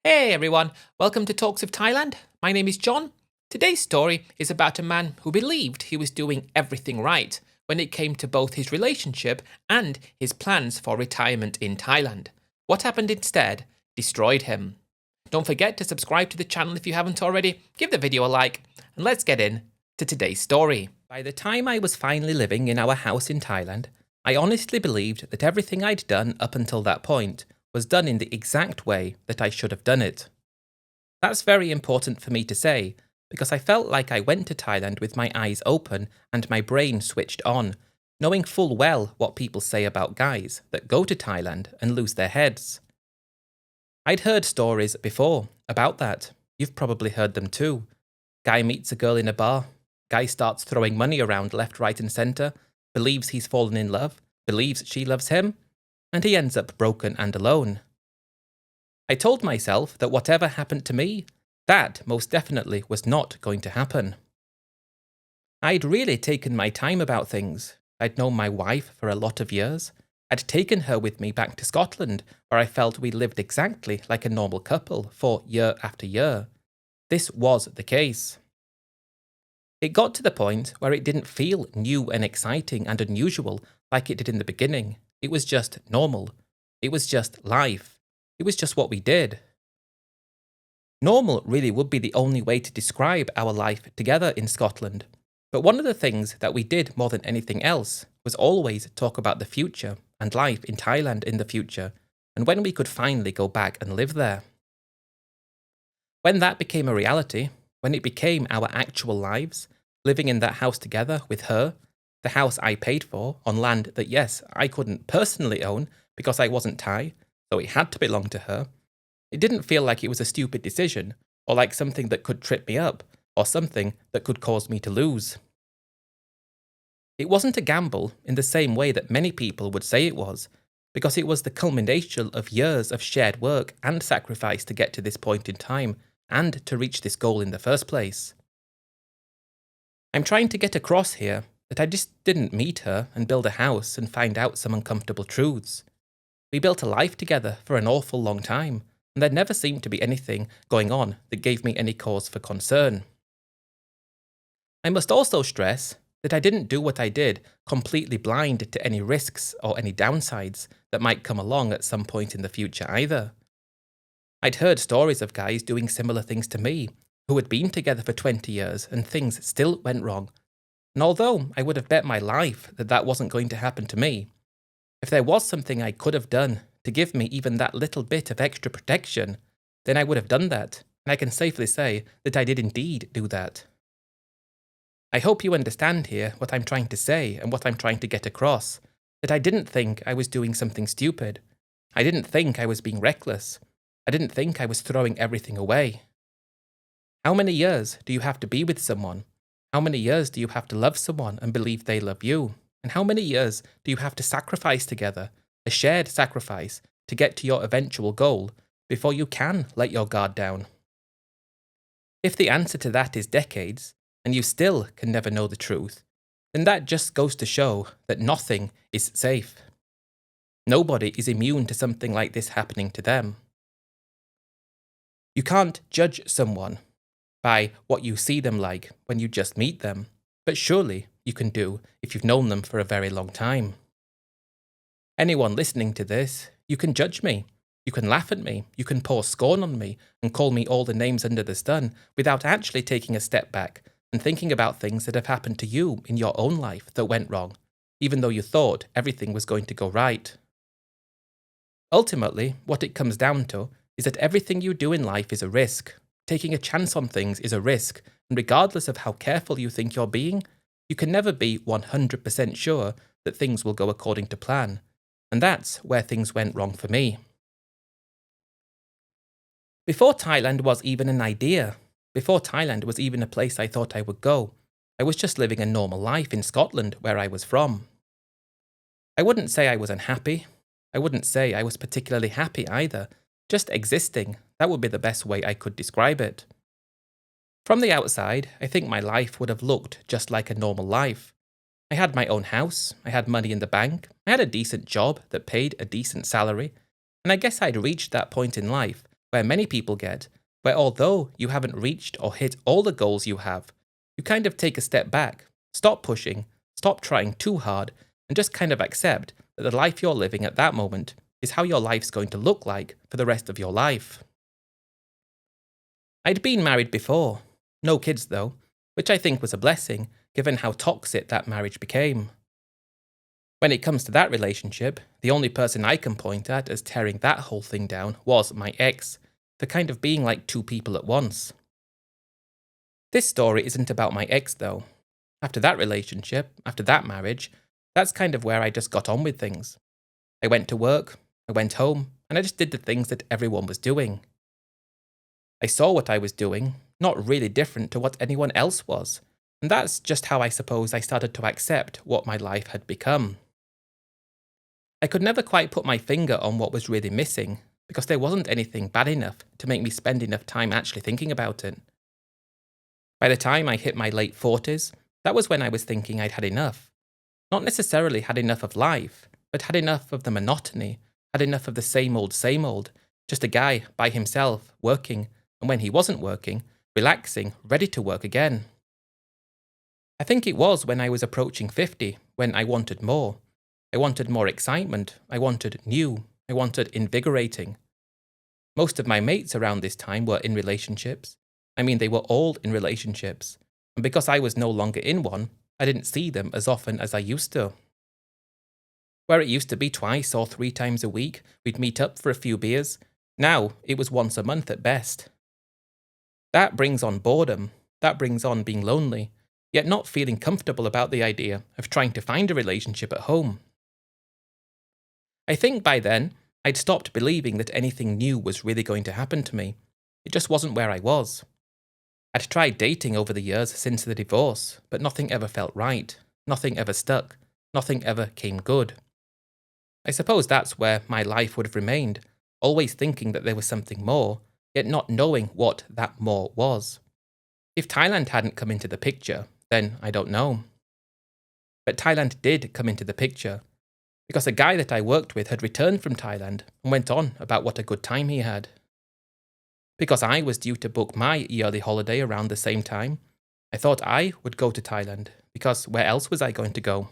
Hey everyone, welcome to Talks of Thailand. My name is Jon. Today's story is about a man who believed he was doing everything right when it came to both his relationship and his plans for retirement in Thailand. What happened instead destroyed him. Don't forget to subscribe to the channel if you haven't already, give the video a like, and let's get in to today's story. By the time I was finally living in our house in Thailand, I honestly believed that everything I'd done up until that point was done in the exact way that I should have done it. That's very important for me to say, because I felt like I went to Thailand with my eyes open and my brain switched on, knowing full well what people say about guys that go to Thailand and lose their heads. I'd heard stories before about that. You've probably heard them too. Guy meets a girl in a bar. Guy starts throwing money around left, right and centre, believes he's fallen in love, believes she loves him, and he ends up broken and alone. I told myself that whatever happened to me, that most definitely was not going to happen. I'd really taken my time about things. I'd known my wife for a lot of years. I'd taken her with me back to Scotland, where I felt we lived exactly like a normal couple for year after year. This was the case. It got to the point where it didn't feel new and exciting and unusual like it did in the beginning. It was just normal. It was just life. It was just what we did. Normal really would be the only way to describe our life together in Scotland. But one of the things that we did more than anything else was always talk about the future and life in Thailand in the future, and when we could finally go back and live there. When that became a reality, when it became our actual lives, living in that house together with her, the house I paid for on land that, yes, I couldn't personally own because I wasn't Thai, so it had to belong to her. It didn't feel like it was a stupid decision, or like something that could trip me up, or something that could cause me to lose. It wasn't a gamble in the same way that many people would say it was, because it was the culmination of years of shared work and sacrifice to get to this point in time, and to reach this goal in the first place. I'm trying to get across here that I just didn't meet her and build a house and find out some uncomfortable truths. We built a life together for an awful long time, and there never seemed to be anything going on that gave me any cause for concern. I must also stress that I didn't do what I did completely blind to any risks or any downsides that might come along at some point in the future either. I'd heard stories of guys doing similar things to me, who had been together for 20 years and things still went wrong. And although I would have bet my life that that wasn't going to happen to me, if there was something I could have done to give me even that little bit of extra protection, then I would have done that, and I can safely say that I did indeed do that. I hope you understand here what I'm trying to say and what I'm trying to get across, that I didn't think I was doing something stupid. I didn't think I was being reckless. I didn't think I was throwing everything away. How many years do you have to be with someone? How many years do you have to love someone and believe they love you? And how many years do you have to sacrifice together, a shared sacrifice, to get to your eventual goal before you can let your guard down? If the answer to that is decades, and you still can never know the truth, then that just goes to show that nothing is safe. Nobody is immune to something like this happening to them. You can't judge someone by what you see them like when you just meet them, but surely you can do if you've known them for a very long time. Anyone listening to this, you can judge me, you can laugh at me, you can pour scorn on me and call me all the names under the sun without actually taking a step back and thinking about things that have happened to you in your own life that went wrong, even though you thought everything was going to go right. Ultimately, what it comes down to is that everything you do in life is a risk. Taking a chance on things is a risk, and regardless of how careful you think you're being, you can never be 100% sure that things will go according to plan. And that's where things went wrong for me. Before Thailand was even an idea, before Thailand was even a place I thought I would go, I was just living a normal life in Scotland, where I was from. I wouldn't say I was unhappy. I wouldn't say I was particularly happy either. Just existing, that would be the best way I could describe it. From the outside, I think my life would have looked just like a normal life. I had my own house, I had money in the bank, I had a decent job that paid a decent salary, and I guess I'd reached that point in life where many people get, where although you haven't reached or hit all the goals you have, you kind of take a step back, stop pushing, stop trying too hard, and just kind of accept that the life you're living at that moment is how your life's going to look like for the rest of your life. I'd been married before, no kids though, which I think was a blessing given how toxic that marriage became. When it comes to that relationship, the only person I can point at as tearing that whole thing down was my ex, for kind of being like two people at once. This story isn't about my ex though. After that relationship, after that marriage, that's kind of where I just got on with things. I went to work, I went home, and I just did the things that everyone was doing. I saw what I was doing, not really different to what anyone else was, and that's just how I suppose I started to accept what my life had become. I could never quite put my finger on what was really missing, because there wasn't anything bad enough to make me spend enough time actually thinking about it. By the time I hit my late 40s, that was when I was thinking I'd had enough. Not necessarily had enough of life, but had enough of the monotony, had enough of the same old, just a guy by himself, working, and when he wasn't working, relaxing, ready to work again. I think it was when I was approaching 50, when I wanted more. I wanted more excitement, I wanted new, I wanted invigorating. Most of my mates around this time were in relationships. I mean, they were all in relationships, and because I was no longer in one, I didn't see them as often as I used to. Where it used to be twice or 3 times a week, we'd meet up for a few beers. Now, it was once a month at best. That brings on boredom, that brings on being lonely, yet not feeling comfortable about the idea of trying to find a relationship at home. I think by then, I'd stopped believing that anything new was really going to happen to me. It just wasn't where I was. I'd tried dating over the years since the divorce, but nothing ever felt right, nothing ever stuck, nothing ever came good. I suppose that's where my life would have remained, always thinking that there was something more, yet not knowing what that more was. If Thailand hadn't come into the picture, then I don't know. But Thailand did come into the picture, because a guy that I worked with had returned from Thailand and went on about what a good time he had. Because I was due to book my yearly holiday around the same time, I thought I would go to Thailand, because where else was I going to go?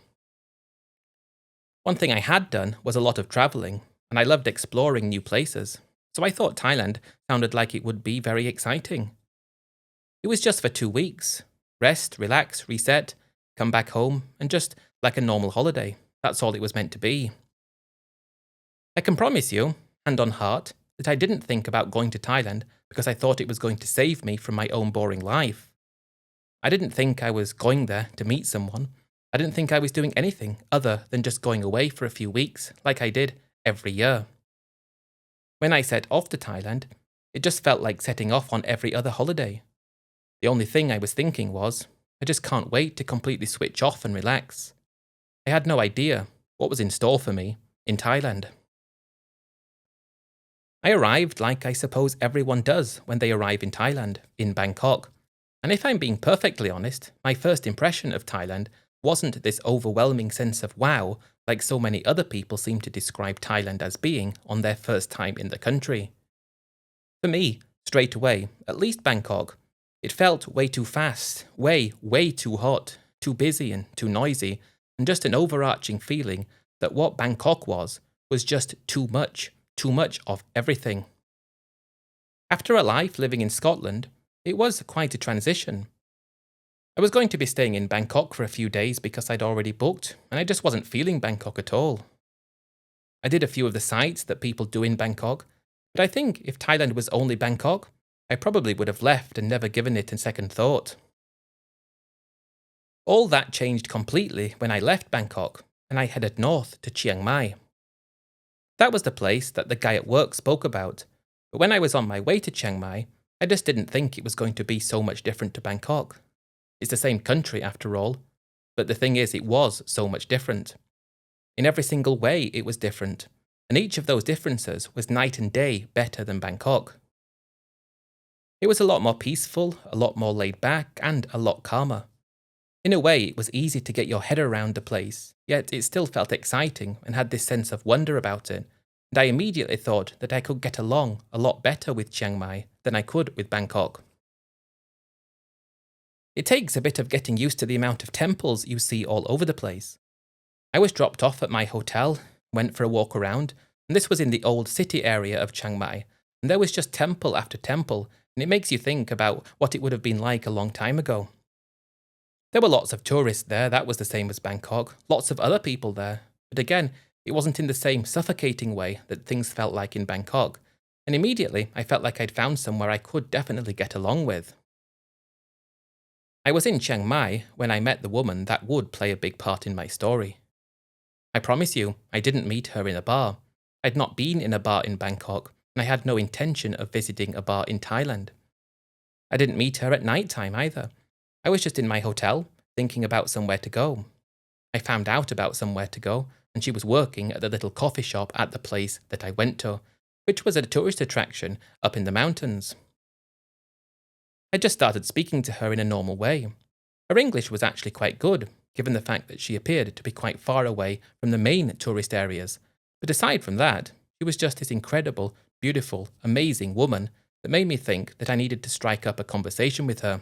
One thing I had done was a lot of travelling, and I loved exploring new places, so I thought Thailand sounded like it would be very exciting. It was just for 2 weeks. Rest, relax, reset, come back home, and just like a normal holiday. That's all it was meant to be. I can promise you, hand on heart, that I didn't think about going to Thailand because I thought it was going to save me from my own boring life. I didn't think I was going there to meet someone. I didn't think I was doing anything other than just going away for a few weeks, like I did every year. When I set off to Thailand, it just felt like setting off on every other holiday. The only thing I was thinking was, I just can't wait to completely switch off and relax. I had no idea what was in store for me in Thailand. I arrived like I suppose everyone does when they arrive in Thailand, in Bangkok. And if I'm being perfectly honest, my first impression of Thailand wasn't this overwhelming sense of wow, like so many other people seem to describe Thailand as being on their first time in the country. For me, straight away, at least Bangkok, it felt way too fast, way too hot, too busy and too noisy, and just an overarching feeling that what Bangkok was just too much of everything. After a life living in Scotland, it was quite a transition. I was going to be staying in Bangkok for a few days because I'd already booked, and I just wasn't feeling Bangkok at all. I did a few of the sites that people do in Bangkok, but I think if Thailand was only Bangkok, I probably would have left and never given it a second thought. All that changed completely when I left Bangkok and I headed north to Chiang Mai. That was the place that the guy at work spoke about, but when I was on my way to Chiang Mai, I just didn't think it was going to be so much different to Bangkok. It's the same country after all, but the thing is it was so much different. In every single way it was different, and each of those differences was night and day better than Bangkok. It was a lot more peaceful, a lot more laid back, and a lot calmer. In a way, it was easy to get your head around the place, yet it still felt exciting and had this sense of wonder about it, and I immediately thought that I could get along a lot better with Chiang Mai than I could with Bangkok. It takes a bit of getting used to the amount of temples you see all over the place. I was dropped off at my hotel, went for a walk around, and this was in the old city area of Chiang Mai, and there was just temple after temple, and it makes you think about what it would have been like a long time ago. There were lots of tourists there, that was the same as Bangkok, lots of other people there, but again, it wasn't in the same suffocating way that things felt like in Bangkok, and immediately I felt like I'd found somewhere I could definitely get along with. I was in Chiang Mai when I met the woman that would play a big part in my story. I promise you, I didn't meet her in a bar. I'd not been in a bar in Bangkok, and I had no intention of visiting a bar in Thailand. I didn't meet her at night time either. I was just in my hotel, thinking about somewhere to go. I found out about somewhere to go, and she was working at the little coffee shop at the place that I went to, which was a tourist attraction up in the mountains. I just started speaking to her in a normal way. Her English was actually quite good, given the fact that she appeared to be quite far away from the main tourist areas. But aside from that, she was just this incredible, beautiful, amazing woman that made me think that I needed to strike up a conversation with her.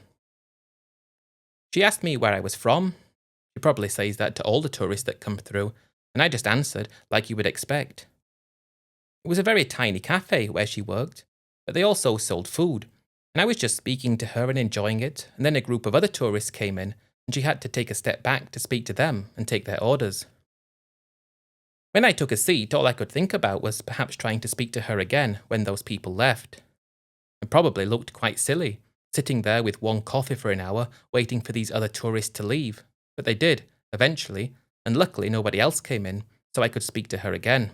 She asked me where I was from. She probably says that to all the tourists that come through, and I just answered like you would expect. It was a very tiny cafe where she worked, but they also sold food, and I was just speaking to her and enjoying it, and then a group of other tourists came in, and she had to take a step back to speak to them and take their orders. When I took a seat, all I could think about was perhaps trying to speak to her again when those people left. It probably looked quite silly, sitting there with one coffee for an hour, waiting for these other tourists to leave. But they did, eventually, and luckily nobody else came in, so I could speak to her again.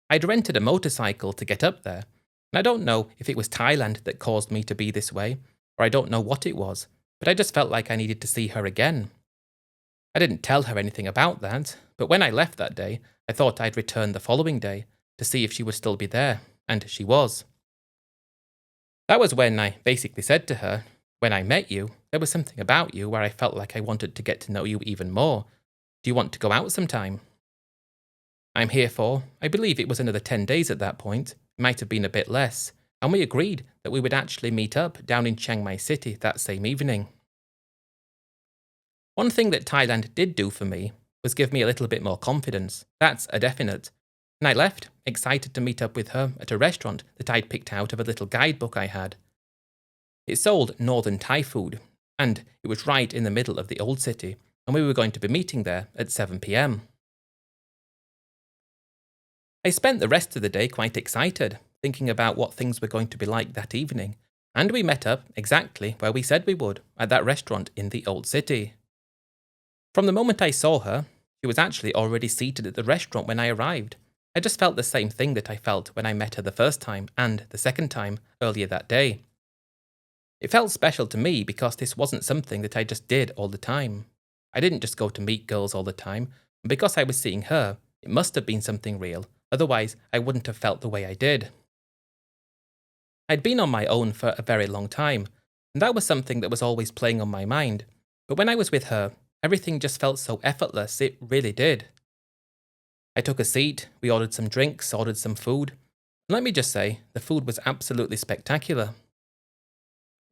I'd rented a motorcycle to get up there, and I don't know if it was Thailand that caused me to be this way, or I don't know what it was, but I just felt like I needed to see her again. I didn't tell her anything about that, but when I left that day, I thought I'd return the following day to see if she would still be there, and she was. That was when I basically said to her, when I met you, there was something about you where I felt like I wanted to get to know you even more. Do you want to go out sometime? I'm here for, I believe it was another 10 days at that point, it might have been a bit less, and we agreed that we would actually meet up down in Chiang Mai City that same evening. One thing that Thailand did do for me was give me a little bit more confidence, that's a definite, and I left, excited to meet up with her at a restaurant that I'd picked out of a little guidebook I had. It sold northern Thai food, and it was right in the middle of the old city, and we were going to be meeting there at 7 p.m. I spent the rest of the day quite excited, thinking about what things were going to be like that evening, and we met up exactly where we said we would, at that restaurant in the old city. From the moment I saw her, she was actually already seated at the restaurant when I arrived. I just felt the same thing that I felt when I met her the first time and the second time earlier that day. It felt special to me because this wasn't something that I just did all the time. I didn't just go to meet girls all the time, and because I was seeing her, it must have been something real, otherwise I wouldn't have felt the way I did. I'd been on my own for a very long time, and that was something that was always playing on my mind, but when I was with her, everything just felt so effortless, it really did. I took a seat, we ordered some drinks, ordered some food, and let me just say, the food was absolutely spectacular.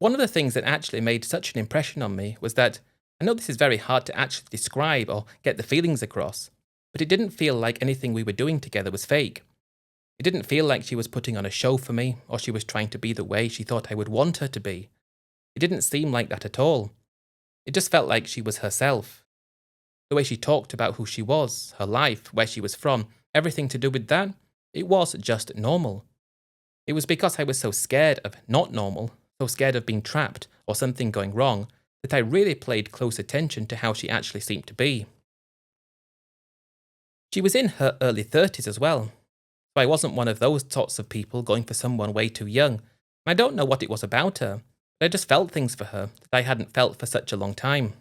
One of the things that actually made such an impression on me was that, I know this is very hard to actually describe or get the feelings across, but it didn't feel like anything we were doing together was fake. It didn't feel like she was putting on a show for me, or she was trying to be the way she thought I would want her to be. It didn't seem like that at all. It just felt like she was herself. The way she talked about who she was, her life, where she was from, everything to do with that, it was just normal. It was because I was so scared of not normal, so scared of being trapped or something going wrong, that I really paid close attention to how she actually seemed to be. She was in her early 30s as well, so I wasn't one of those sorts of people going for someone way too young. I don't know what it was about her, but I just felt things for her that I hadn't felt for such a long time.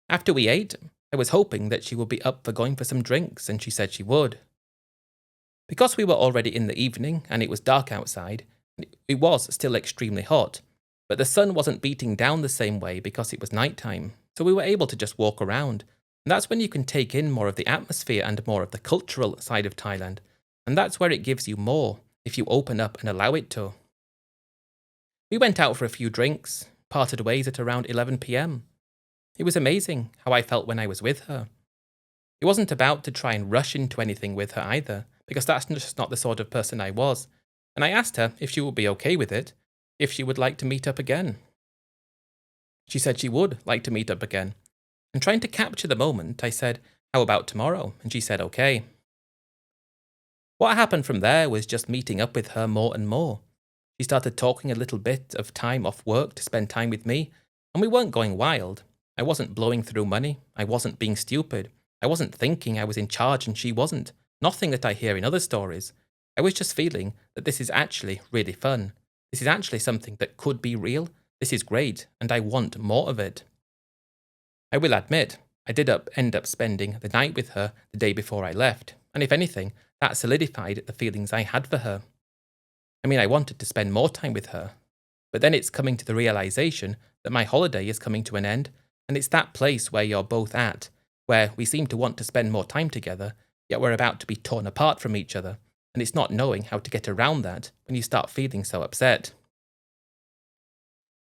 After we ate, I was hoping that she would be up for going for some drinks, and she said she would. Because we were already in the evening and it was dark outside, it was still extremely hot, but the sun wasn't beating down the same way because it was nighttime, so we were able to just walk around, And that's when you can take in more of the atmosphere and more of the cultural side of Thailand. And that's where it gives you more if you open up and allow it to. We went out for a few drinks, parted ways at around 11 p.m. It was amazing how I felt when I was with her. It wasn't about to try and rush into anything with her either, because that's just not the sort of person I was. And I asked her if she would be okay with it, if she would like to meet up again. She said she would like to meet up again. And trying to capture the moment, I said, "How about tomorrow?" And she said, "Okay." What happened from there was just meeting up with her more and more. She started talking a little bit of time off work to spend time with me, and we weren't going wild. I wasn't blowing through money. I wasn't being stupid. I wasn't thinking I was in charge and she wasn't. Nothing that I hear in other stories. I was just feeling that this is actually really fun. This is actually something that could be real. This is great, and I want more of it. I will admit, I did end up spending the night with her the day before I left, and if anything, that solidified the feelings I had for her. I mean, I wanted to spend more time with her, but then it's coming to the realization that my holiday is coming to an end, and it's that place where you're both at, where we seem to want to spend more time together, yet we're about to be torn apart from each other, and it's not knowing how to get around that when you start feeling so upset.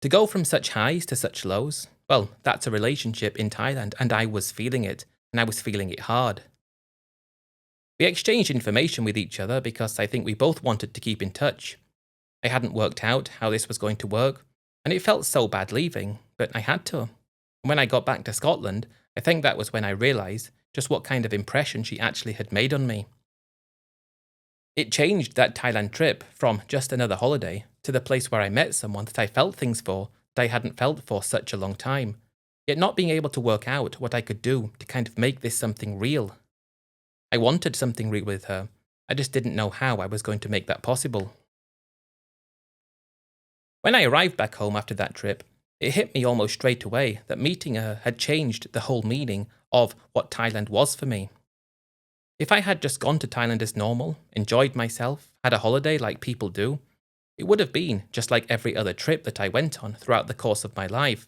To go from such highs to such lows, well, that's a relationship in Thailand, and I was feeling it, and I was feeling it hard. We exchanged information with each other because I think we both wanted to keep in touch. I hadn't worked out how this was going to work, and it felt so bad leaving, but I had to. And when I got back to Scotland, I think that was when I realised just what kind of impression she actually had made on me. It changed that Thailand trip from just another holiday to the place where I met someone that I felt things for that I hadn't felt for such a long time, yet not being able to work out what I could do to kind of make this something real. I wanted something real with her, I just didn't know how I was going to make that possible. When I arrived back home after that trip, it hit me almost straight away that meeting her had changed the whole meaning of what Thailand was for me. If I had just gone to Thailand as normal, enjoyed myself, had a holiday like people do, it would have been just like every other trip that I went on throughout the course of my life.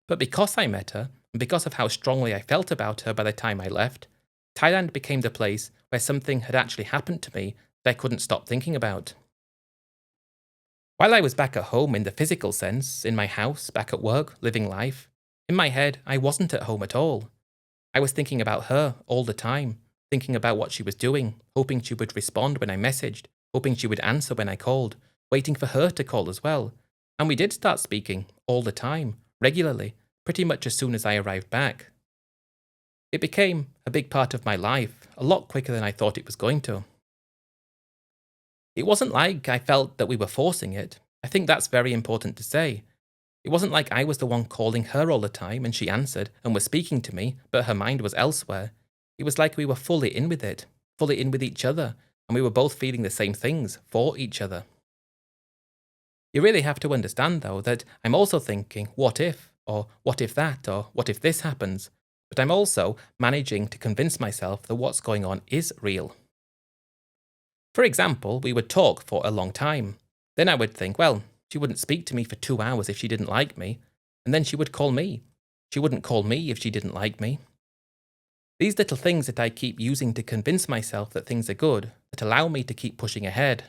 But because I met her, and because of how strongly I felt about her by the time I left, Thailand became the place where something had actually happened to me that I couldn't stop thinking about. While I was back at home in the physical sense, in my house, back at work, living life, in my head I wasn't at home at all. I was thinking about her all the time, thinking about what she was doing, hoping she would respond when I messaged, hoping she would answer when I called, waiting for her to call as well. And we did start speaking all the time, regularly, pretty much as soon as I arrived back. It became a big part of my life, a lot quicker than I thought it was going to. It wasn't like I felt that we were forcing it. I think that's very important to say. It wasn't like I was the one calling her all the time and she answered and was speaking to me, but her mind was elsewhere. It was like we were fully in with it, fully in with each other, and we were both feeling the same things for each other. You really have to understand, though, that I'm also thinking, what if, or what if that, or what if this happens? But I'm also managing to convince myself that what's going on is real. For example, we would talk for a long time. Then I would think, well, she wouldn't speak to me for 2 hours if she didn't like me, and then she would call me. She wouldn't call me if she didn't like me. These little things that I keep using to convince myself that things are good, that allow me to keep pushing ahead.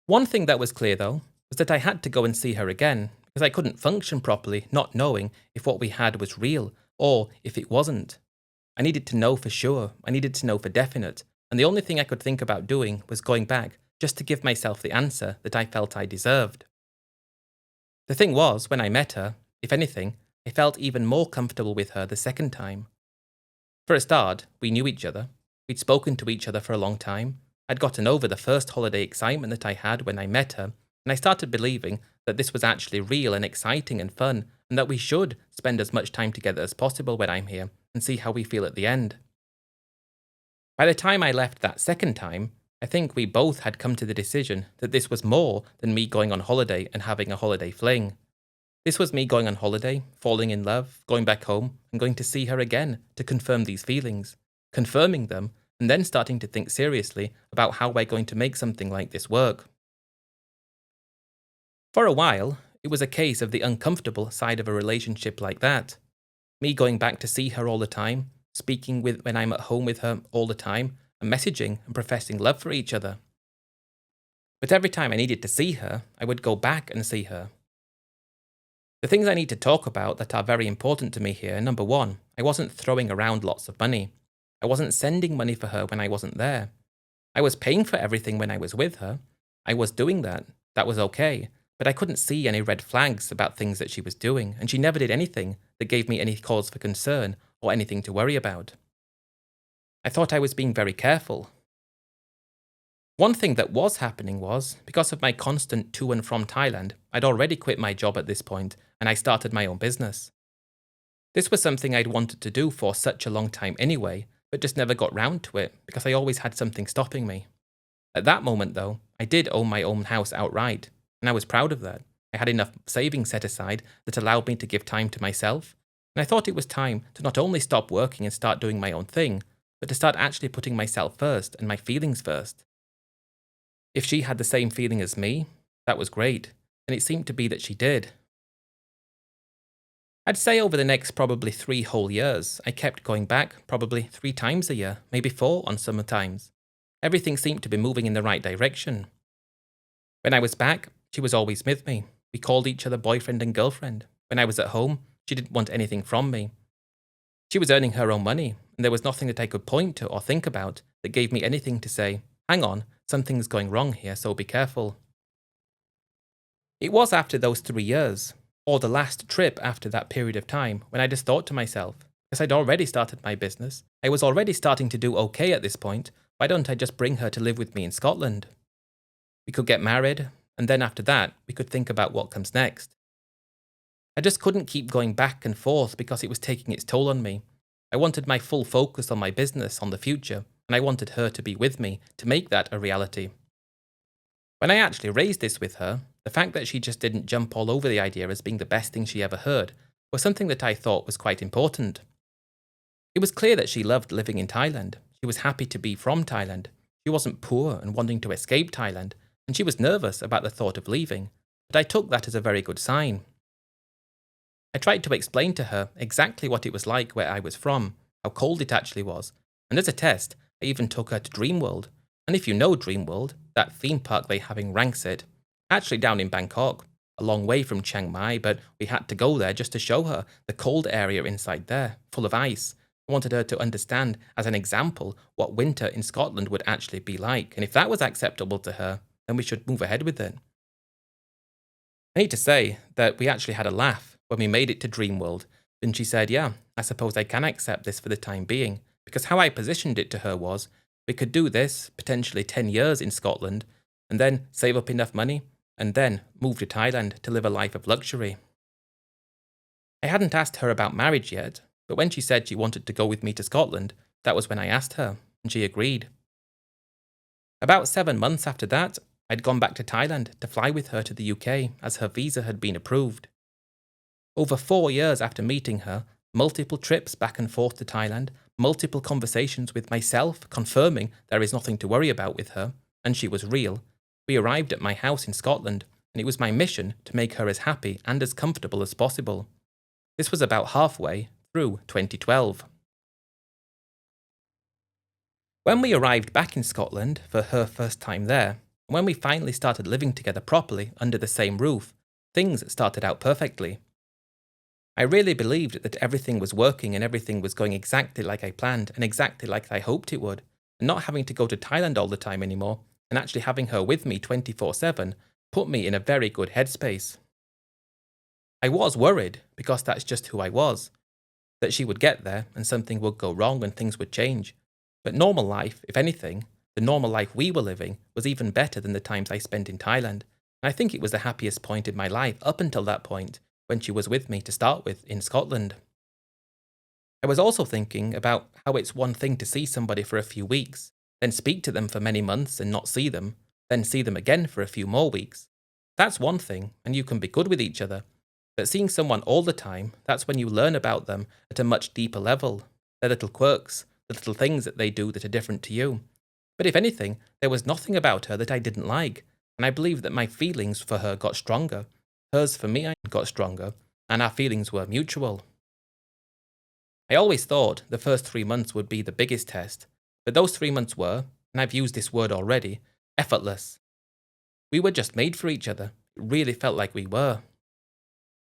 One thing that was clear, though, was that I had to go and see her again, because I couldn't function properly not knowing if what we had was real, or if it wasn't. I needed to know for sure, I needed to know for definite, and the only thing I could think about doing was going back just to give myself the answer that I felt I deserved. The thing was, when I met her, if anything, I felt even more comfortable with her the second time. For a start, we knew each other. We'd spoken to each other for a long time. I'd gotten over the first holiday excitement that I had when I met her, and I started believing that this was actually real and exciting and fun, and that we should spend as much time together as possible when I'm here, and see how we feel at the end. By the time I left that second time, I think we both had come to the decision that this was more than me going on holiday and having a holiday fling. This was me going on holiday, falling in love, going back home, and going to see her again to confirm these feelings, confirming them, and then starting to think seriously about how we're going to make something like this work. For a while, it was a case of the uncomfortable side of a relationship like that. Me going back to see her all the time, speaking with when I'm at home with her all the time, and messaging and professing love for each other. But every time I needed to see her, I would go back and see her. The things I need to talk about that are very important to me here: number one, I wasn't throwing around lots of money. I wasn't sending money for her when I wasn't there. I was paying for everything when I was with her. I was doing that. That was okay. But I couldn't see any red flags about things that she was doing, and she never did anything that gave me any cause for concern or anything to worry about. I thought I was being very careful. One thing that was happening was, because of my constant to and from Thailand, I'd already quit my job at this point, and I started my own business. This was something I'd wanted to do for such a long time anyway, but just never got round to it because I always had something stopping me. At that moment though, I did own my own house outright, and I was proud of that. I had enough savings set aside that allowed me to give time to myself, and I thought it was time to not only stop working and start doing my own thing, but to start actually putting myself first and my feelings first. If she had the same feeling as me, that was great, and it seemed to be that she did. I'd say over the next probably 3 whole years, I kept going back probably 3 times a year, maybe 4 on some times. Everything seemed to be moving in the right direction. When I was back, she was always with me. We called each other boyfriend and girlfriend. When I was at home, she didn't want anything from me. She was earning her own money, and there was nothing that I could point to or think about that gave me anything to say, hang on, something's going wrong here, so be careful. It was after those 3 years, or the last trip after that period of time, when I just thought to myself, because I'd already started my business, I was already starting to do okay at this point, why don't I just bring her to live with me in Scotland? We could get married, and then after that, we could think about what comes next. I just couldn't keep going back and forth because it was taking its toll on me. I wanted my full focus on my business, on the future, and I wanted her to be with me to make that a reality. When I actually raised this with her, the fact that she just didn't jump all over the idea as being the best thing she ever heard was something that I thought was quite important. It was clear that she loved living in Thailand. She was happy to be from Thailand. She wasn't poor and wanting to escape Thailand, and she was nervous about the thought of leaving, but I took that as a very good sign. I tried to explain to her exactly what it was like where I was from, how cold it actually was, and as a test, I even took her to Dreamworld. And if you know Dreamworld, that theme park they have in Rangsit, actually down in Bangkok, a long way from Chiang Mai, but we had to go there just to show her the cold area inside there, full of ice. I wanted her to understand, as an example, what winter in Scotland would actually be like, and if that was acceptable to her, then we should move ahead with it. I need to say that we actually had a laugh when we made it to Dreamworld, and she said, yeah, I suppose I can accept this for the time being, because how I positioned it to her was, we could do this, potentially 10 years in Scotland, and then save up enough money, and then move to Thailand to live a life of luxury. I hadn't asked her about marriage yet, but when she said she wanted to go with me to Scotland, that was when I asked her, and she agreed. About 7 months after that, I'd gone back to Thailand to fly with her to the UK as her visa had been approved. Over 4 years after meeting her, multiple trips back and forth to Thailand, multiple conversations with myself confirming there is nothing to worry about with her, and she was real, we arrived at my house in Scotland, and it was my mission to make her as happy and as comfortable as possible. This was about halfway through 2012. When we arrived back in Scotland for her first time there, and when we finally started living together properly under the same roof, things started out perfectly. I really believed that everything was working and everything was going exactly like I planned and exactly like I hoped it would, and not having to go to Thailand all the time anymore, and actually having her with me 24/7 put me in a very good headspace. I was worried, because that's just who I was, that she would get there and something would go wrong and things would change. But normal life, if anything, the normal life we were living was even better than the times I spent in Thailand, and I think it was the happiest point in my life up until that point, when she was with me to start with in Scotland. I was also thinking about how it's one thing to see somebody for a few weeks, then speak to them for many months and not see them, then see them again for a few more weeks. That's one thing, and you can be good with each other. But seeing someone all the time, that's when you learn about them at a much deeper level, their little quirks, the little things that they do that are different to you. But if anything, there was nothing about her that I didn't like, and I believe that my feelings for her got stronger. Hers for me got stronger, and our feelings were mutual. I always thought the first 3 months would be the biggest test, but those 3 months were, and I've used this word already, effortless. We were just made for each other. It really felt like we were.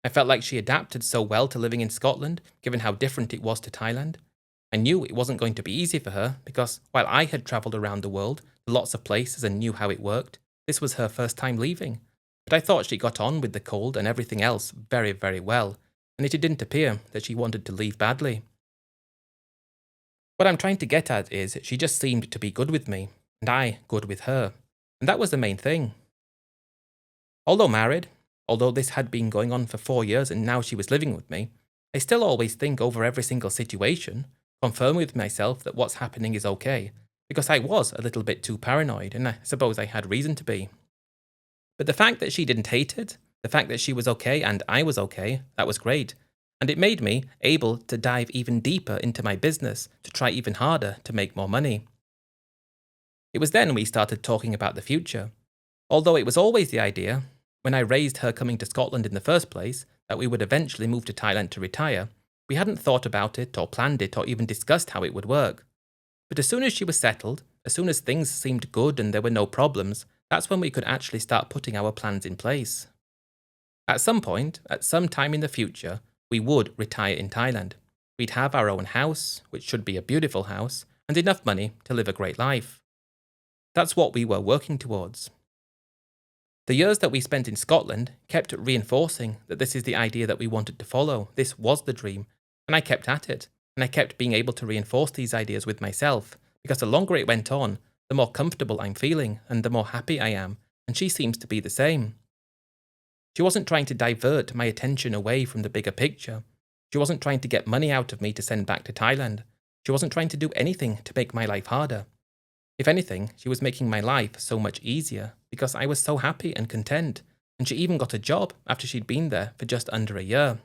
I felt like she adapted so well to living in Scotland, given how different it was to Thailand. I knew it wasn't going to be easy for her, because while I had travelled around the world to lots of places and knew how it worked, this was her first time leaving. But I thought she got on with the cold and everything else very, very well, and it didn't appear that she wanted to leave badly. What I'm trying to get at is she just seemed to be good with me, and I good with her, and that was the main thing. Although married, although this had been going on for 4 years and now she was living with me, I still always think over every single situation, confirm with myself that what's happening is okay, because I was a little bit too paranoid, and I suppose I had reason to be. But the fact that she didn't hate it, the fact that she was okay and I was okay, that was great. And it made me able to dive even deeper into my business, to try even harder to make more money. It was then we started talking about the future. Although it was always the idea, when I raised her coming to Scotland in the first place, that we would eventually move to Thailand to retire, we hadn't thought about it or planned it or even discussed how it would work. But as soon as she was settled, as soon as things seemed good and there were no problems, that's when we could actually start putting our plans in place. At some point, at some time in the future, we would retire in Thailand. We'd have our own house, which should be a beautiful house, and enough money to live a great life. That's what we were working towards. The years that we spent in Scotland kept reinforcing that this is the idea that we wanted to follow. This was the dream, and I kept at it, and I kept being able to reinforce these ideas with myself, because the longer it went on, the more comfortable I'm feeling, and the more happy I am, and she seems to be the same. She wasn't trying to divert my attention away from the bigger picture. She wasn't trying to get money out of me to send back to Thailand. She wasn't trying to do anything to make my life harder. If anything, she was making my life so much easier because I was so happy and content, and she even got a job after she'd been there for just under a year.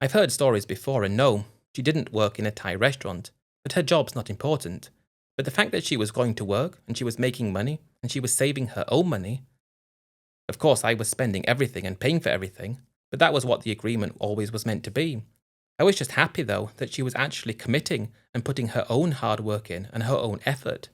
I've heard stories before and no, she didn't work in a Thai restaurant, but her job's not important. But the fact that she was going to work and she was making money and she was saving her own money. Of course, I was spending everything and paying for everything, but that was what the agreement always was meant to be. I was just happy, though, that she was actually committing and putting her own hard work in and her own effort.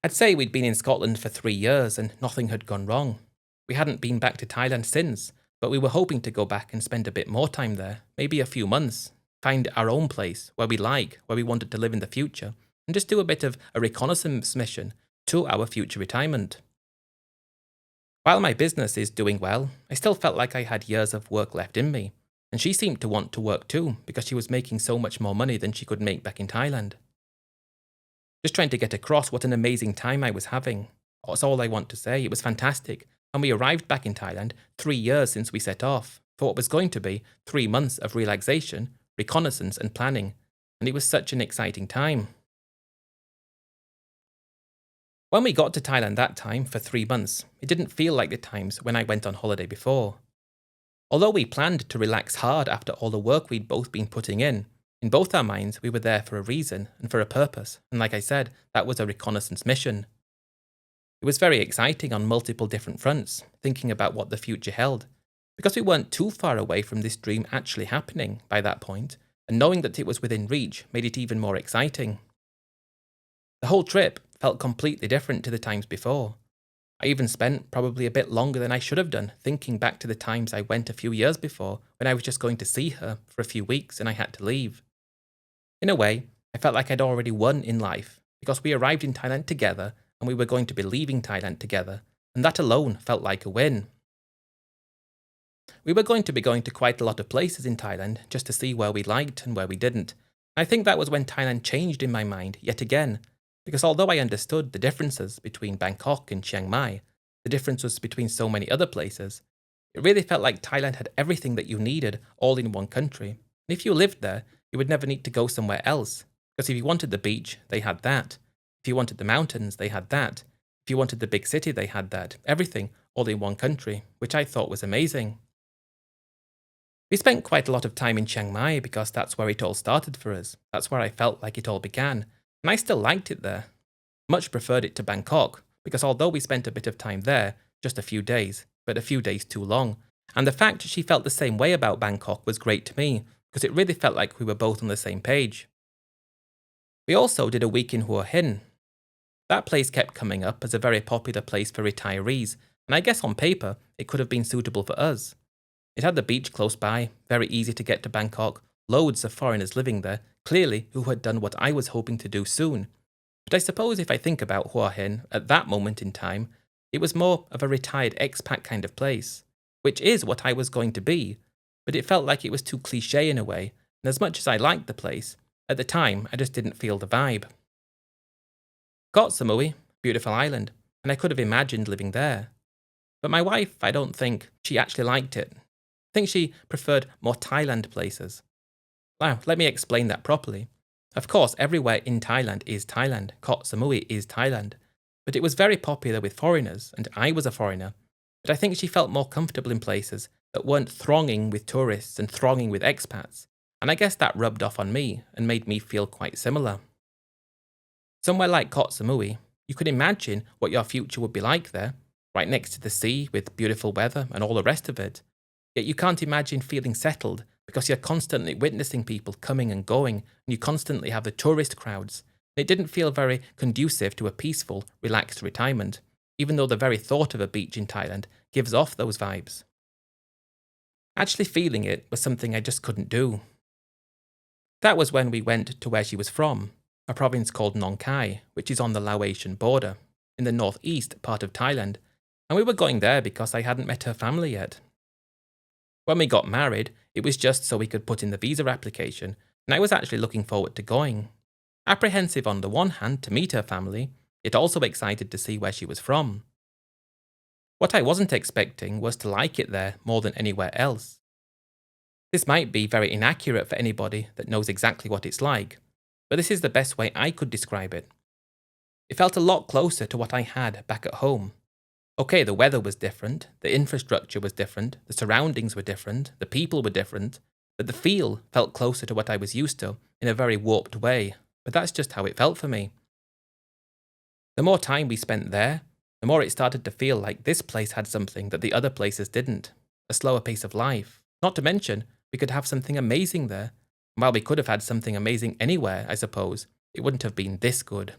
I'd say we'd been in Scotland for 3 years and nothing had gone wrong. We hadn't been back to Thailand since, but we were hoping to go back and spend a bit more time there, maybe a few months, find our own place where we like, where we wanted to live in the future, and just do a bit of a reconnaissance mission to our future retirement. While my business is doing well, I still felt like I had years of work left in me, and she seemed to want to work too because she was making so much more money than she could make back in Thailand. Just trying to get across what an amazing time I was having. That's all I want to say. It was fantastic, and we arrived back in Thailand 3 years since we set off, for what was going to be 3 months of relaxation, reconnaissance and planning, and it was such an exciting time. When we got to Thailand that time for 3 months, it didn't feel like the times when I went on holiday before. Although we planned to relax hard after all the work we'd both been putting in both our minds we were there for a reason and for a purpose, and like I said, that was a reconnaissance mission. It was very exciting on multiple different fronts, thinking about what the future held, because we weren't too far away from this dream actually happening by that point, and knowing that it was within reach made it even more exciting. The whole trip felt completely different to the times before. I even spent probably a bit longer than I should have done thinking back to the times I went a few years before when I was just going to see her for a few weeks and I had to leave. In a way, I felt like I'd already won in life because we arrived in Thailand together and we were going to be leaving Thailand together, and that alone felt like a win. We were going to be going to quite a lot of places in Thailand just to see where we liked and where we didn't. I think that was when Thailand changed in my mind yet again. Because although I understood the differences between Bangkok and Chiang Mai, the differences between so many other places, it really felt like Thailand had everything that you needed all in one country. And if you lived there, you would never need to go somewhere else. Because if you wanted the beach, they had that. If you wanted the mountains, they had that. If you wanted the big city, they had that. Everything all in one country, which I thought was amazing. We spent quite a lot of time in Chiang Mai because that's where it all started for us. That's where I felt like it all began. And I still liked it there. Much preferred it to Bangkok, because although we spent a bit of time there, just a few days, but a few days too long, and the fact she felt the same way about Bangkok was great to me, because it really felt like we were both on the same page. We also did a week in Hua Hin. That place kept coming up as a very popular place for retirees, and I guess on paper it could have been suitable for us. It had the beach close by, very easy to get to Bangkok, loads of foreigners living there, clearly who had done what I was hoping to do soon. But I suppose if I think about Hua Hin at that moment in time, it was more of a retired expat kind of place, which is what I was going to be, but it felt like it was too cliché in a way, and as much as I liked the place, at the time I just didn't feel the vibe. Koh Samui, beautiful island, and I could have imagined living there. But my wife, I don't think she actually liked it. I think she preferred more Thailand places. Now, let me explain that properly. Of course, everywhere in Thailand is Thailand. Koh Samui is Thailand. But it was very popular with foreigners, and I was a foreigner. But I think she felt more comfortable in places that weren't thronging with tourists and thronging with expats. And I guess that rubbed off on me and made me feel quite similar. Somewhere like Koh Samui, you could imagine what your future would be like there, right next to the sea with beautiful weather and all the rest of it. Yet you can't imagine feeling settled because you're constantly witnessing people coming and going, and you constantly have the tourist crowds. It didn't feel very conducive to a peaceful, relaxed retirement, even though the very thought of a beach in Thailand gives off those vibes. Actually feeling it was something I just couldn't do. That was when we went to where she was from, a province called Nong Khai, which is on the Laotian border, in the northeast part of Thailand, and we were going there because I hadn't met her family yet. When we got married, it was just so we could put in the visa application, and I was actually looking forward to going. Apprehensive on the one hand to meet her family, yet also excited to see where she was from. What I wasn't expecting was to like it there more than anywhere else. This might be very inaccurate for anybody that knows exactly what it's like, but this is the best way I could describe it. It felt a lot closer to what I had back at home. Okay, the weather was different, the infrastructure was different, the surroundings were different, the people were different, but the feel felt closer to what I was used to in a very warped way, but that's just how it felt for me. The more time we spent there, the more it started to feel like this place had something that the other places didn't, a slower pace of life. Not to mention, we could have something amazing there. And while we could have had something amazing anywhere, I suppose, it wouldn't have been this good.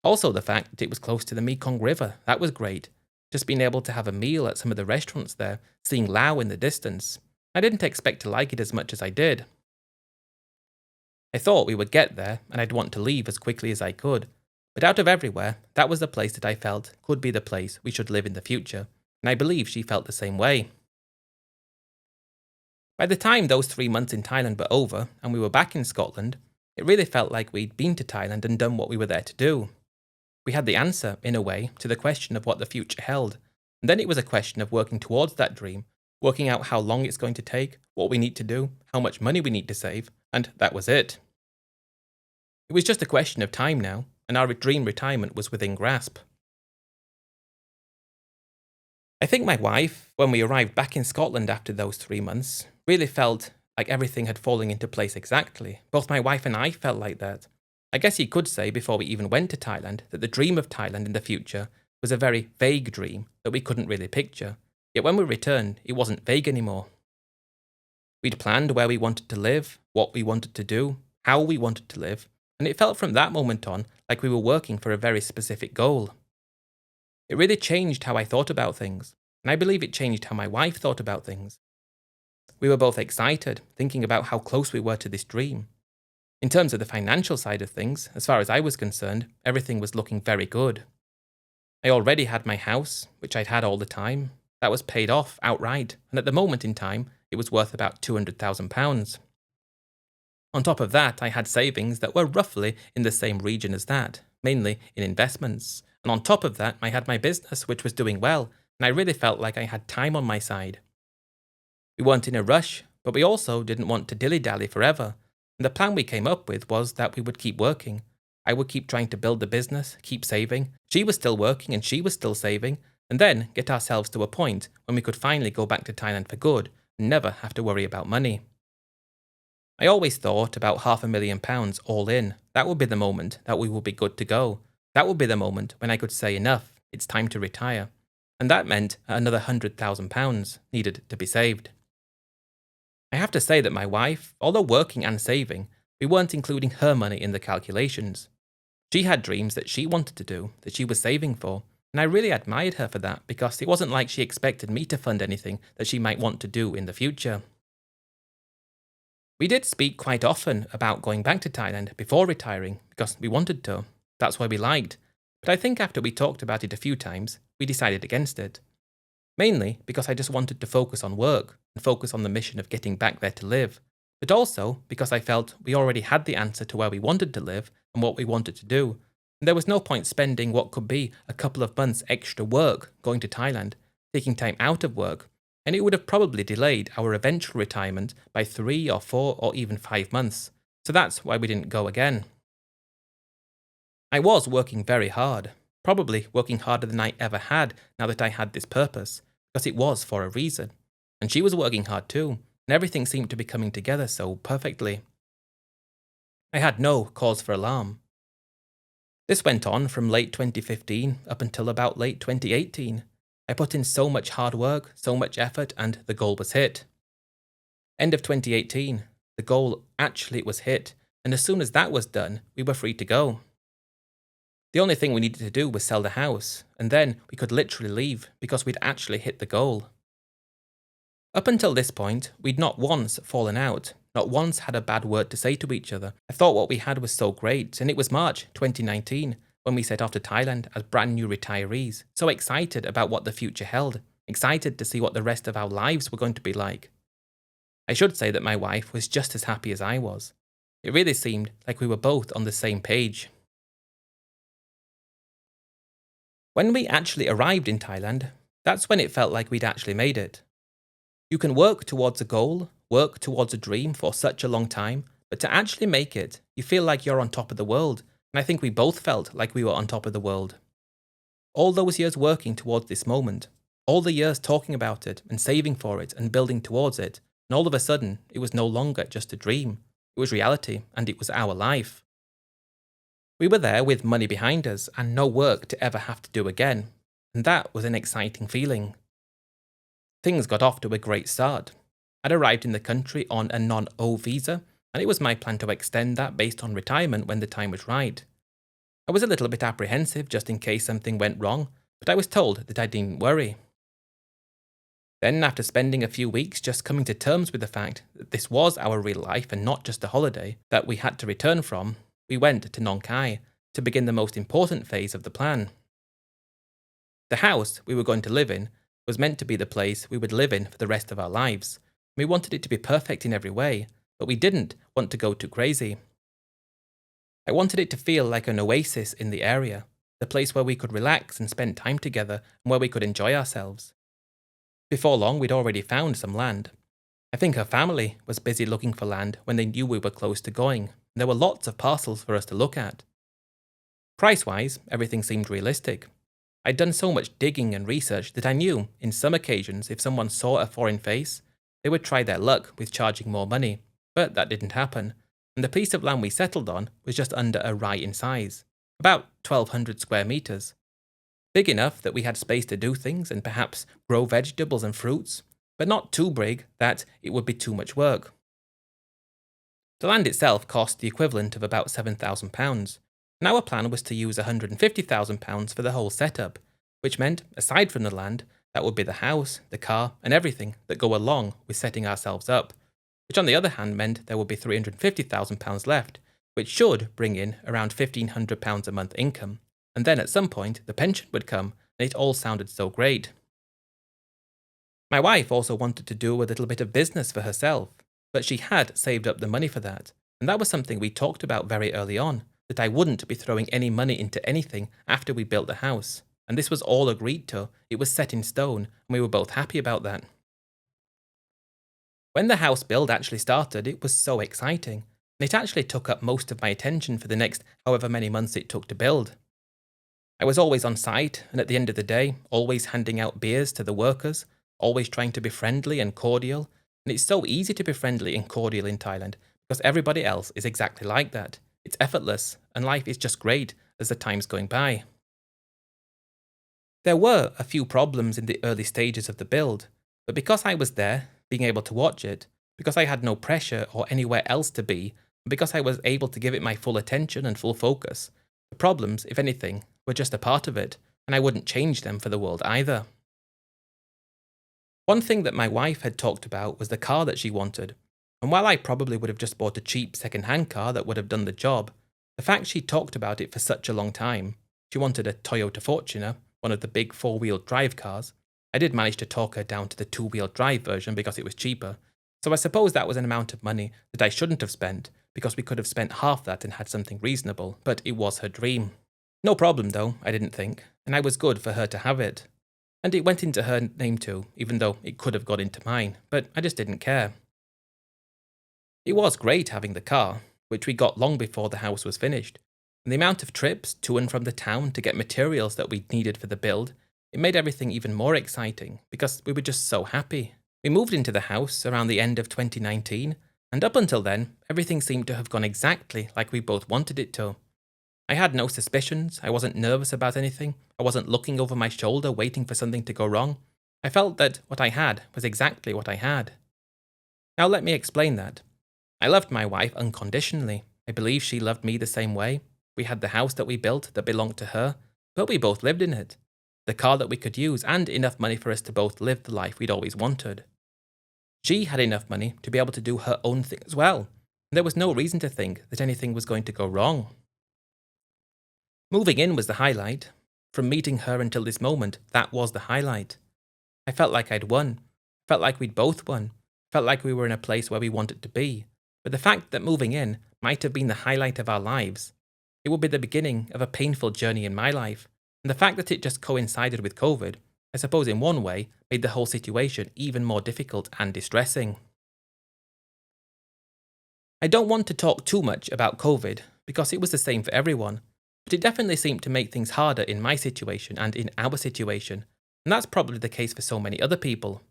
Also, the fact that it was close to the Mekong River, that was great. Just being able to have a meal at some of the restaurants there, seeing Laos in the distance. I didn't expect to like it as much as I did. I thought we would get there and I'd want to leave as quickly as I could, but out of everywhere, that was the place that I felt could be the place we should live in the future, and I believe she felt the same way. By the time those 3 months in Thailand were over and we were back in Scotland, it really felt like we'd been to Thailand and done what we were there to do. We had the answer, in a way, to the question of what the future held, and then it was a question of working towards that dream, working out how long it's going to take, what we need to do, how much money we need to save, and that was it. It was just a question of time now, and our dream retirement was within grasp. I think my wife, when we arrived back in Scotland after those 3 months, really felt like everything had fallen into place exactly. Both my wife and I felt like that. I guess you could say before we even went to Thailand that the dream of Thailand in the future was a very vague dream that we couldn't really picture. Yet when we returned, it wasn't vague anymore. We'd planned where we wanted to live, what we wanted to do, how we wanted to live, and it felt from that moment on like we were working for a very specific goal. It really changed how I thought about things, and I believe it changed how my wife thought about things. We were both excited, thinking about how close we were to this dream. In terms of the financial side of things, as far as I was concerned, everything was looking very good. I already had my house, which I'd had all the time. That was paid off outright, and at the moment in time, it was worth about £200,000. On top of that, I had savings that were roughly in the same region as that, mainly in investments. And on top of that, I had my business, which was doing well, and I really felt like I had time on my side. We weren't in a rush, but we also didn't want to dilly-dally forever. And the plan we came up with was that we would keep working. I would keep trying to build the business, keep saving. She was still working and she was still saving, and then get ourselves to a point when we could finally go back to Thailand for good and never have to worry about money. I always thought about £500,000 all in. That would be the moment that we would be good to go. That would be the moment when I could say enough, it's time to retire. And that meant another £100,000 needed to be saved. I have to say that my wife, although working and saving, we weren't including her money in the calculations. She had dreams that she wanted to do, that she was saving for, and I really admired her for that because it wasn't like she expected me to fund anything that she might want to do in the future. We did speak quite often about going back to Thailand before retiring because we wanted to. That's why we liked. But I think after we talked about it a few times, we decided against it. Mainly because I just wanted to focus on work and focus on the mission of getting back there to live, but also because I felt we already had the answer to where we wanted to live and what we wanted to do, and there was no point spending what could be a couple of months extra work going to Thailand, taking time out of work, and it would have probably delayed our eventual retirement by 3 or 4 or even 5 months, so that's why we didn't go again. I was working very hard, probably working harder than I ever had now that I had this purpose, because it was for a reason. And she was working hard too, and everything seemed to be coming together so perfectly. I had no cause for alarm. This went on from late 2015 up until about late 2018. I put in so much hard work, so much effort, and the goal was hit. End of 2018, the goal actually was hit, and as soon as that was done, we were free to go. The only thing we needed to do was sell the house, and then we could literally leave because we'd actually hit the goal. Up until this point, we'd not once fallen out, not once had a bad word to say to each other. I thought what we had was so great, and it was March 2019 when we set off to Thailand as brand new retirees, so excited about what the future held, excited to see what the rest of our lives were going to be like. I should say that my wife was just as happy as I was. It really seemed like we were both on the same page. When we actually arrived in Thailand, that's when it felt like we'd actually made it. You can work towards a goal, work towards a dream for such a long time, but to actually make it, you feel like you're on top of the world, and I think we both felt like we were on top of the world. All those years working towards this moment, all the years talking about it and saving for it and building towards it, and all of a sudden, it was no longer just a dream. It was reality, and it was our life. We were there with money behind us and no work to ever have to do again, and that was an exciting feeling. Things got off to a great start. I'd arrived in the country on a non-O visa, and it was my plan to extend that based on retirement when the time was right. I was a little bit apprehensive just in case something went wrong, but I was told that I didn't worry. Then, after spending a few weeks just coming to terms with the fact that this was our real life and not just a holiday that we had to return from, we went to Nong Khai to begin the most important phase of the plan. The house we were going to live in was meant to be the place we would live in for the rest of our lives. We wanted it to be perfect in every way, but we didn't want to go too crazy. I wanted it to feel like an oasis in the area, the place where we could relax and spend time together and where we could enjoy ourselves. Before long, we'd already found some land. I think her family was busy looking for land when they knew we were close to going. There were lots of parcels for us to look at. Price-wise, everything seemed realistic. I'd done so much digging and research that I knew, in some occasions, if someone saw a foreign face, they would try their luck with charging more money, but that didn't happen, and the piece of land we settled on was just under a rai in size, about 1,200 square meters. Big enough that we had space to do things and perhaps grow vegetables and fruits, but not too big that it would be too much work. The land itself cost the equivalent of about £7,000, and our plan was to use £150,000 for the whole setup, which meant, aside from the land, that would be the house, the car, and everything that go along with setting ourselves up, which on the other hand meant there would be £350,000 left, which should bring in around £1,500 a month income, and then at some point the pension would come, and it all sounded so great. My wife also wanted to do a little bit of business for herself, but she had saved up the money for that, and that was something we talked about very early on, that I wouldn't be throwing any money into anything after we built the house, and this was all agreed to. It was set in stone, and we were both happy about that. When the house build actually started, it was so exciting, and it actually took up most of my attention for the next however many months it took to build. I was always on site, and at the end of the day, always handing out beers to the workers, always trying to be friendly and cordial, and it's so easy to be friendly and cordial in Thailand because everybody else is exactly like that. It's effortless, and life is just great as the time's going by. There were a few problems in the early stages of the build, but because I was there, being able to watch it, because I had no pressure or anywhere else to be, and because I was able to give it my full attention and full focus. The problems, if anything, were just a part of it, and I wouldn't change them for the world either. One thing that my wife had talked about was the car that she wanted, and while I probably would have just bought a cheap second-hand car that would have done the job, the fact she talked about it for such a long time, she wanted a Toyota Fortuner, one of the big four-wheel drive cars. I did manage to talk her down to the two-wheel drive version because it was cheaper, so I suppose that was an amount of money that I shouldn't have spent, because we could have spent half that and had something reasonable, but it was her dream. No problem though, I didn't think, and I was good for her to have it. And it went into her name too, even though it could have got into mine, but I just didn't care. It was great having the car, which we got long before the house was finished, and the amount of trips to and from the town to get materials that we needed for the build, it made everything even more exciting because we were just so happy. We moved into the house around the end of 2019, and up until then, everything seemed to have gone exactly like we both wanted it to. I had no suspicions, I wasn't nervous about anything, I wasn't looking over my shoulder waiting for something to go wrong. I felt that what I had was exactly what I had. Now let me explain that. I loved my wife unconditionally. I believe she loved me the same way. We had the house that we built that belonged to her, but we both lived in it. The car that we could use, and enough money for us to both live the life we'd always wanted. She had enough money to be able to do her own thing as well, and there was no reason to think that anything was going to go wrong. Moving in was the highlight. From meeting her until this moment, that was the highlight. I felt like I'd won. Felt like we'd both won. Felt like we were in a place where we wanted to be. But the fact that moving in might have been the highlight of our lives, it would be the beginning of a painful journey in my life. And the fact that it just coincided with COVID, I suppose in one way, made the whole situation even more difficult and distressing. I don't want to talk too much about COVID, because it was the same for everyone. But it definitely seemed to make things harder in my situation and in our situation, and that's probably the case for so many other people.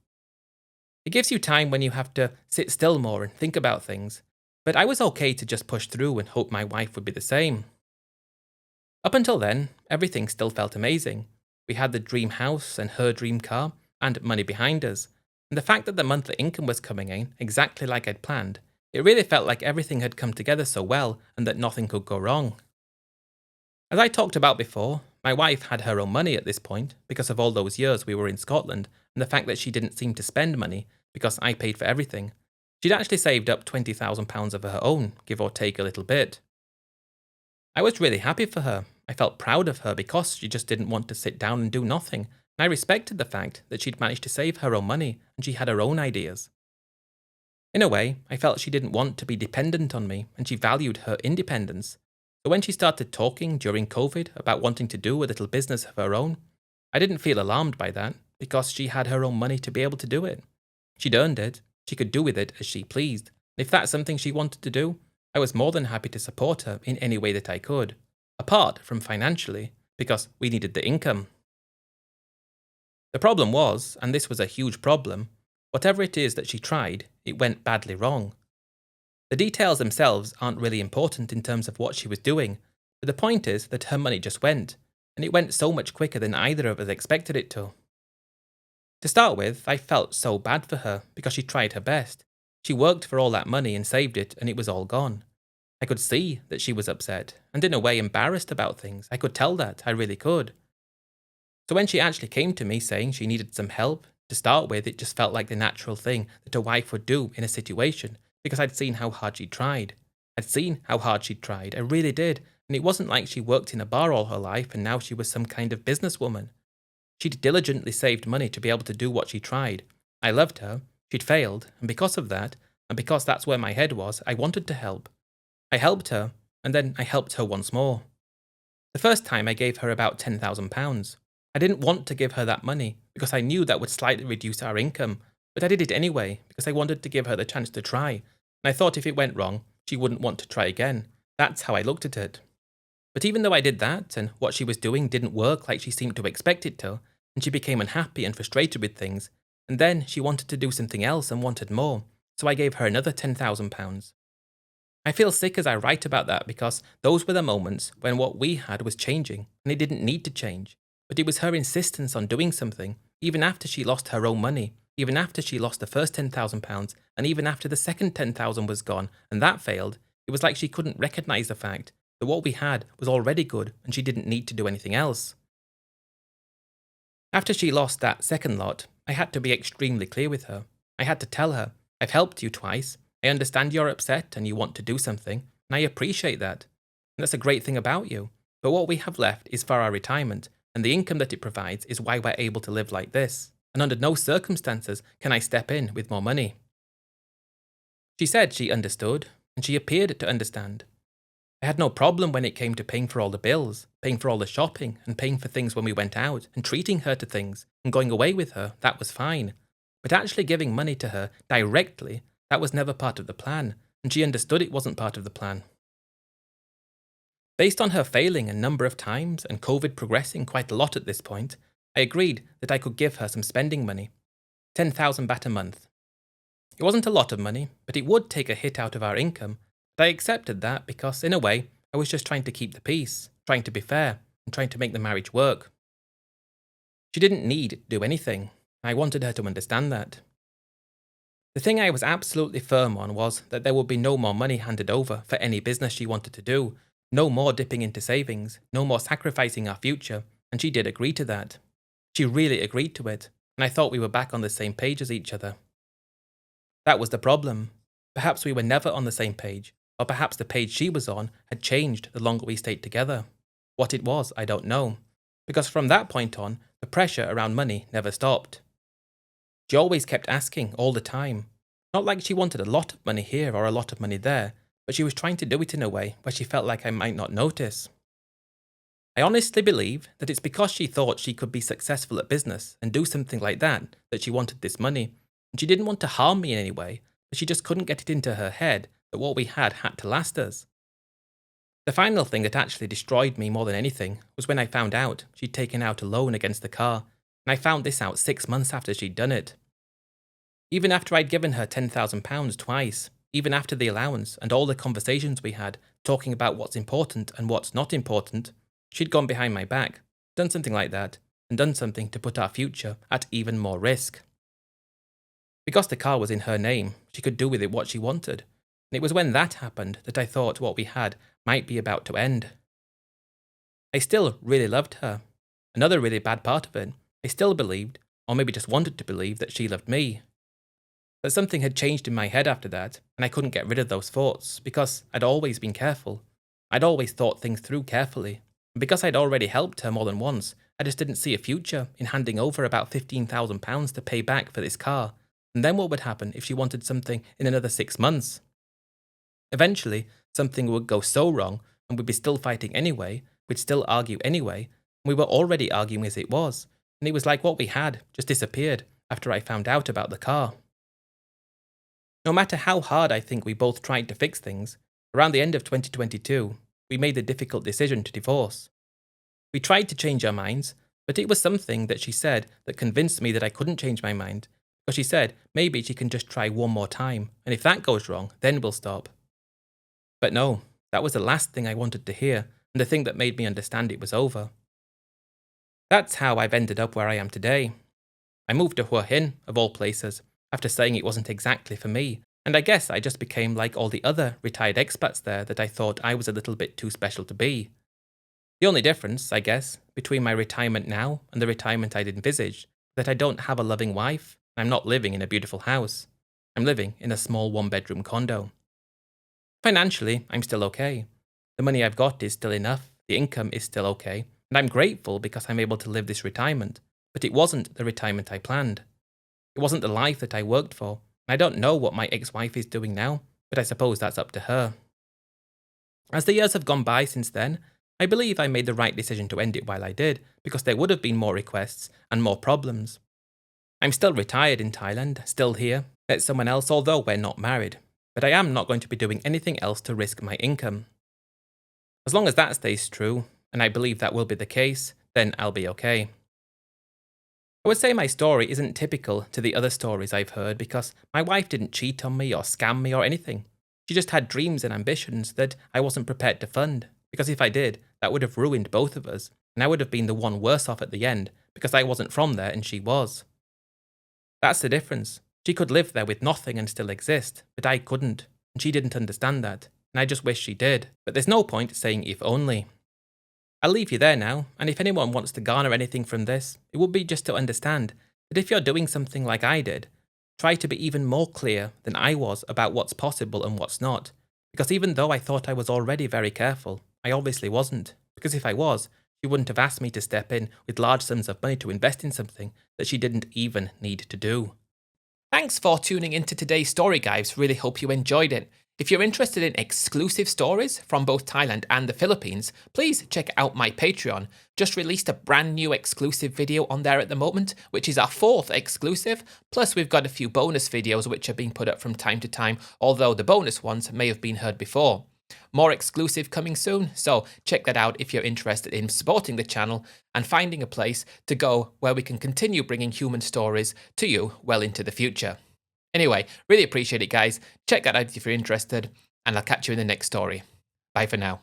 It gives you time when you have to sit still more and think about things, but I was okay to just push through and hope my wife would be the same. Up until then, everything still felt amazing. We had the dream house and her dream car, and money behind us, and the fact that the monthly income was coming in exactly like I'd planned, it really felt like everything had come together so well and that nothing could go wrong. As I talked about before, my wife had her own money at this point because of all those years we were in Scotland and the fact that she didn't seem to spend money because I paid for everything. She'd actually saved up £20,000 of her own, give or take a little bit. I was really happy for her. I felt proud of her because she just didn't want to sit down and do nothing, and I respected the fact that she'd managed to save her own money and she had her own ideas. In a way, I felt she didn't want to be dependent on me and she valued her independence. So when she started talking during COVID about wanting to do a little business of her own, I didn't feel alarmed by that because she had her own money to be able to do it. She'd earned it, she could do with it as she pleased, and if that's something she wanted to do, I was more than happy to support her in any way that I could, apart from financially, because we needed the income. The problem was, and this was a huge problem, whatever it is that she tried, it went badly wrong. The details themselves aren't really important in terms of what she was doing, but the point is that her money just went, and it went so much quicker than either of us expected it to. To start with, I felt so bad for her because she tried her best. She worked for all that money and saved it, and it was all gone. I could see that she was upset, and in a way embarrassed about things. I could tell that, I really could. So when she actually came to me saying she needed some help, to start with, it just felt like the natural thing that a wife would do in a situation, because I'd seen how hard she'd tried. I'd seen how hard she'd tried, I really did, and it wasn't like she worked in a bar all her life and now she was some kind of businesswoman. She'd diligently saved money to be able to do what she tried. I loved her, she'd failed, and because of that, and because that's where my head was, I wanted to help. I helped her, and then I helped her once more. The first time I gave her about £10,000. I didn't want to give her that money, because I knew that would slightly reduce our income, but I did it anyway, because I wanted to give her the chance to try, and I thought if it went wrong, she wouldn't want to try again. That's how I looked at it. But even though I did that, and what she was doing didn't work like she seemed to expect it to, and she became unhappy and frustrated with things, and then she wanted to do something else and wanted more, so I gave her another £10,000. I feel sick as I write about that because those were the moments when what we had was changing, and it didn't need to change. But it was her insistence on doing something, even after she lost her own money, even after she lost the first £10,000 and even after the second 10,000 was gone and that failed. It was like she couldn't recognise the fact that what we had was already good and she didn't need to do anything else. After she lost that second lot, I had to be extremely clear with her. I had to tell her, I've helped you twice, I understand you're upset and you want to do something, and I appreciate that. And that's a great thing about you. But what we have left is for our retirement, and the income that it provides is why we're able to live like this. And under no circumstances can I step in with more money. She said she understood, and she appeared to understand. I had no problem when it came to paying for all the bills, paying for all the shopping, and paying for things when we went out, and treating her to things, and going away with her. That was fine. But actually giving money to her directly, that was never part of the plan, and she understood it wasn't part of the plan. Based on her failing a number of times and COVID progressing quite a lot at this point, I agreed that I could give her some spending money. 10,000 baht a month. It wasn't a lot of money, but it would take a hit out of our income. But I accepted that because, in a way, I was just trying to keep the peace, trying to be fair, and trying to make the marriage work. She didn't need to do anything. I wanted her to understand that. The thing I was absolutely firm on was that there would be no more money handed over for any business she wanted to do, no more dipping into savings, no more sacrificing our future, and she did agree to that. She really agreed to it, and I thought we were back on the same page as each other. That was the problem. Perhaps we were never on the same page, or perhaps the page she was on had changed the longer we stayed together. What it was, I don't know, because from that point on, the pressure around money never stopped. She always kept asking all the time, not like she wanted a lot of money here or a lot of money there, but she was trying to do it in a way where she felt like I might not notice. I honestly believe that it's because she thought she could be successful at business and do something like that she wanted this money, and she didn't want to harm me in any way, but she just couldn't get it into her head that what we had to last us. The final thing that actually destroyed me more than anything was when I found out she'd taken out a loan against the car, and I found this out 6 months after she'd done it. Even after I'd given her £10,000 twice, even after the allowance and all the conversations we had, talking about what's important and what's not important, she'd gone behind my back, done something like that, and done something to put our future at even more risk. Because the car was in her name, she could do with it what she wanted, and it was when that happened that I thought what we had might be about to end. I still really loved her. Another really bad part of it, I still believed, or maybe just wanted to believe, that she loved me. But something had changed in my head after that, and I couldn't get rid of those thoughts, because I'd always been careful. I'd always thought things through carefully, and because I'd already helped her more than once, I just didn't see a future in handing over about £15,000 to pay back for this car, and then what would happen if she wanted something in another 6 months? Eventually, something would go so wrong, and we'd be still fighting anyway, we'd still argue anyway, and we were already arguing as it was, and it was like what we had just disappeared after I found out about the car. No matter how hard I think we both tried to fix things, around the end of 2022, we made the difficult decision to divorce. We tried to change our minds, but it was something that she said that convinced me that I couldn't change my mind, because she said maybe she can just try one more time, and if that goes wrong, then we'll stop. But no, that was the last thing I wanted to hear, and the thing that made me understand it was over. That's how I've ended up where I am today. I moved to Hua Hin, of all places, after saying it wasn't exactly for me, and I guess I just became like all the other retired expats there that I thought I was a little bit too special to be. The only difference, I guess, between my retirement now and the retirement I'd envisaged, that I don't have a loving wife, and I'm not living in a beautiful house. I'm living in a small one-bedroom condo. Financially, I'm still okay. The money I've got is still enough, the income is still okay, and I'm grateful because I'm able to live this retirement, but it wasn't the retirement I planned. It wasn't the life that I worked for, and I don't know what my ex-wife is doing now, but I suppose that's up to her. As the years have gone by since then, I believe I made the right decision to end it while I did, because there would have been more requests and more problems. I'm still retired in Thailand, still here, met someone else although we're not married, but I am not going to be doing anything else to risk my income. As long as that stays true, and I believe that will be the case, then I'll be okay. I would say my story isn't typical to the other stories I've heard because my wife didn't cheat on me or scam me or anything. She just had dreams and ambitions that I wasn't prepared to fund, because if I did, that would have ruined both of us, and I would have been the one worse off at the end because I wasn't from there and she was. That's the difference. She could live there with nothing and still exist, but I couldn't, and she didn't understand that, and I just wish she did. But there's no point saying if only. I'll leave you there now, and if anyone wants to garner anything from this, it would be just to understand that if you're doing something like I did, try to be even more clear than I was about what's possible and what's not. Because even though I thought I was already very careful, I obviously wasn't. Because if I was, she wouldn't have asked me to step in with large sums of money to invest in something that she didn't even need to do. Thanks for tuning into today's story, guys. Really hope you enjoyed it. If you're interested in exclusive stories from both Thailand and the Philippines, please check out my Patreon. Just released a brand new exclusive video on there at the moment, which is our 4th exclusive. Plus, we've got a few bonus videos which are being put up from time to time, although the bonus ones may have been heard before. More exclusive coming soon, so check that out if you're interested in supporting the channel and finding a place to go where we can continue bringing human stories to you well into the future. Anyway, really appreciate it, guys. Check that out if you're interested, and I'll catch you in the next story. Bye for now.